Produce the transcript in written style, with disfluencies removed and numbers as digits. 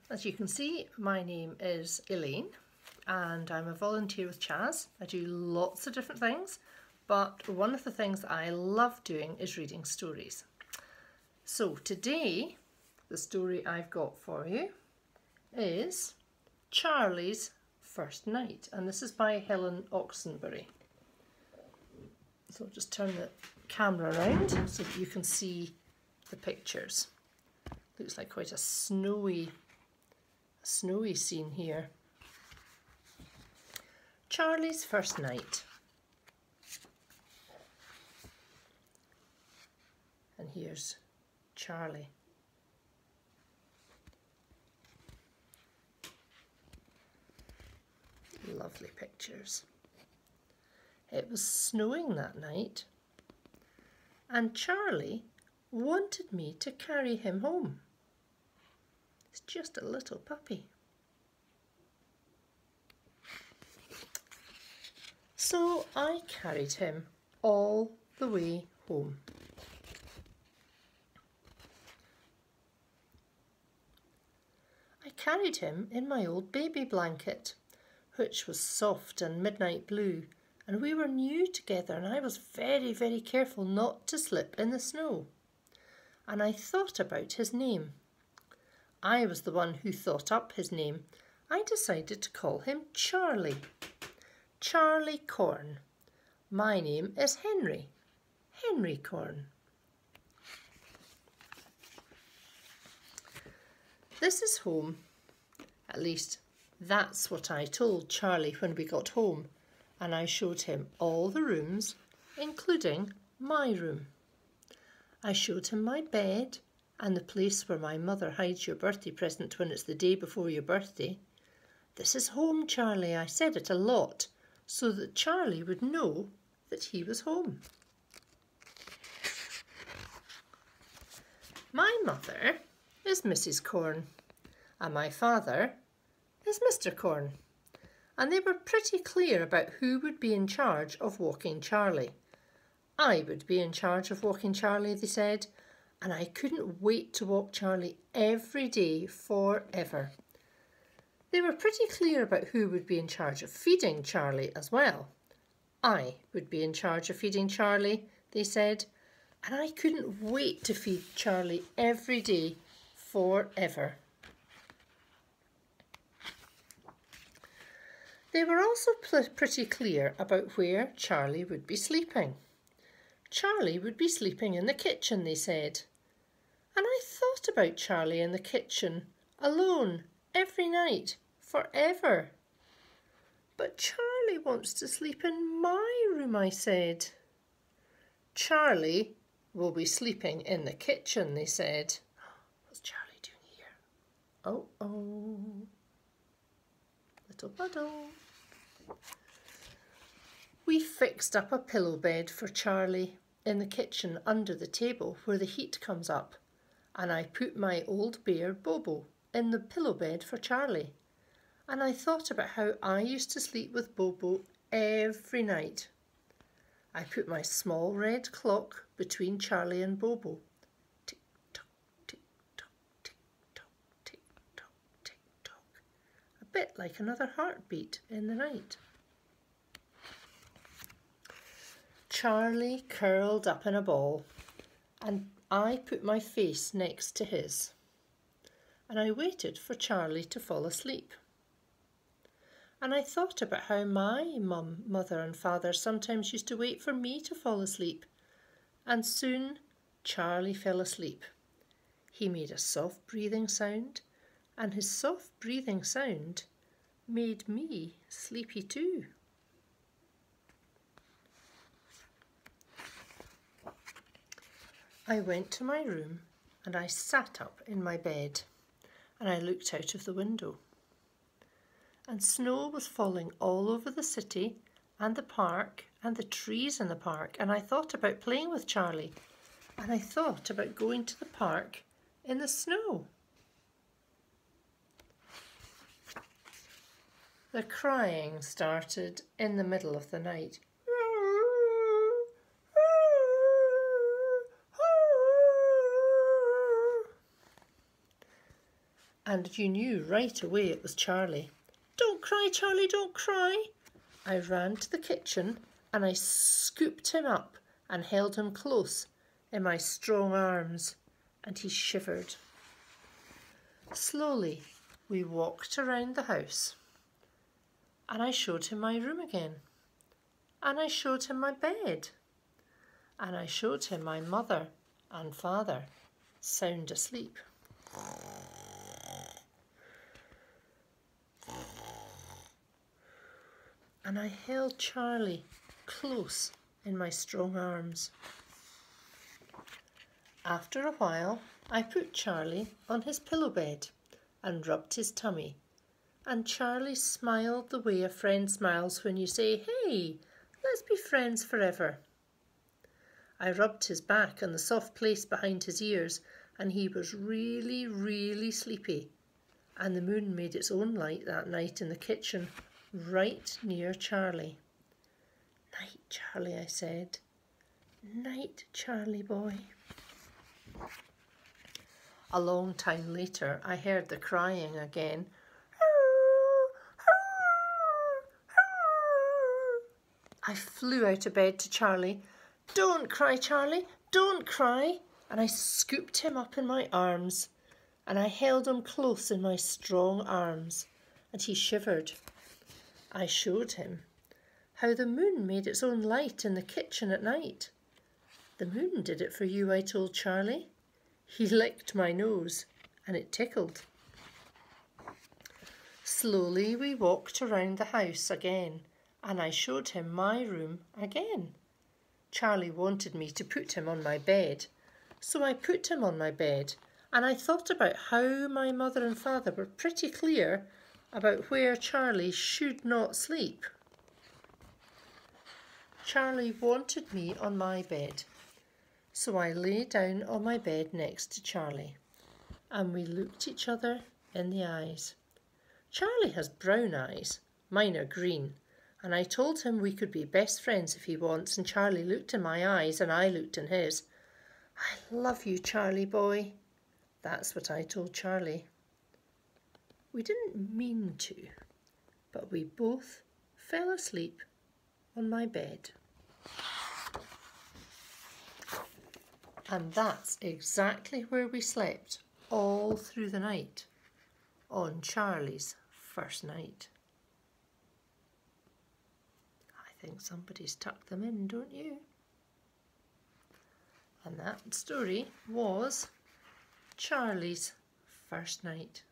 As you can see, my name is Elaine and I'm a volunteer with Chaz. I do lots of different things, but one of the things that I love doing is reading stories. So today, the story I've got for you is Charley's First Night, and this is by Helen Oxenbury. So I'll just turn the camera around so that you can see the pictures. Looks like quite a snowy scene here. Charley's First Night. And here's Charley. Lovely pictures. It was snowing that night, and Charley wanted me to carry him home. He's just a little puppy. So I carried him all the way home. I carried him in my old baby blanket, which was soft and midnight blue, and we were new together, and I was very, very careful not to slip in the snow. And I thought about his name. I was the one who thought up his name. I decided to call him Charley. Charley Corn. My name is Henry. Henry Corn. This is home. At least that's what I told Charley when we got home, and I showed him all the rooms, including my room. I showed him my bed and the place where my mother hides your birthday present when it's the day before your birthday. This is home, Charley. I said it a lot so that Charley would know that he was home. My mother is Mrs. Corn, and my father is Mr. Corn, and they were pretty clear about who would be in charge of walking Charley. I would be in charge of walking Charley, they said, and I couldn't wait to walk Charley every day forever. They were pretty clear about who would be in charge of feeding Charley as well. I would be in charge of feeding Charley, they said, and I couldn't wait to feed Charley every day forever. They were also pretty clear about where Charley would be sleeping. Charley would be sleeping in the kitchen, they said. And I thought about Charley in the kitchen, alone, every night, forever. But Charley wants to sleep in my room, I said. Charley will be sleeping in the kitchen, they said. What's Charley doing here? Oh, little puddle. We fixed up a pillow bed for Charley in the kitchen under the table where the heat comes up, and I put my old bear Bobo in the pillow bed for Charley, and I thought about how I used to sleep with Bobo every night. I put my small red clock between Charley and Bobo. Tick tock, tick tock, tick tock, tick tock, tick tock. A bit like another heartbeat in the night. Charley curled up in a ball, and I put my face next to his, and I waited for Charley to fall asleep. And I thought about how my mother and father sometimes used to wait for me to fall asleep, and soon Charley fell asleep. He made a soft breathing sound, and his soft breathing sound made me sleepy too. I went to my room and I sat up in my bed and I looked out of the window. And snow was falling all over the city and the park and the trees in the park, and I thought about playing with Charley, and I thought about going to the park in the snow. The crying started in the middle of the night. and you knew right away it was Charley. "Don't cry, Charley, don't cry." I ran to the kitchen and I scooped him up and held him close in my strong arms, and he shivered. Slowly we walked around the house, and I showed him my room again, and I showed him my bed, and I showed him my mother and father sound asleep. And I held Charley close in my strong arms. After a while, I put Charley on his pillow bed and rubbed his tummy, and Charley smiled the way a friend smiles when you say, "Hey, let's be friends forever." I rubbed his back and the soft place behind his ears, and he was really, really sleepy, and the moon made its own light that night in the kitchen, right near Charley. "Night, Charley," I said. "Night, Charley boy." A long time later, I heard the crying again. I flew out of bed to Charley. "Don't cry, Charley, don't cry." And I scooped him up in my arms, and I held him close in my strong arms, and he shivered. I showed him how the moon made its own light in the kitchen at night. "The moon did it for you," I told Charley. He licked my nose, and it tickled. Slowly we walked around the house again, and I showed him my room again. Charley wanted me to put him on my bed, so I put him on my bed, and I thought about how my mother and father were pretty clear about where Charley should not sleep. Charley wanted me on my bed, so I lay down on my bed next to Charley, and we looked each other in the eyes. Charley has brown eyes, mine are green, and I told him we could be best friends if he wants, and Charley looked in my eyes and I looked in his. "I love you, Charley boy." That's what I told Charley. We didn't mean to, but we both fell asleep on my bed. And that's exactly where we slept all through the night on Charley's first night. I think somebody's tucked them in, don't you? And that story was Charley's first night.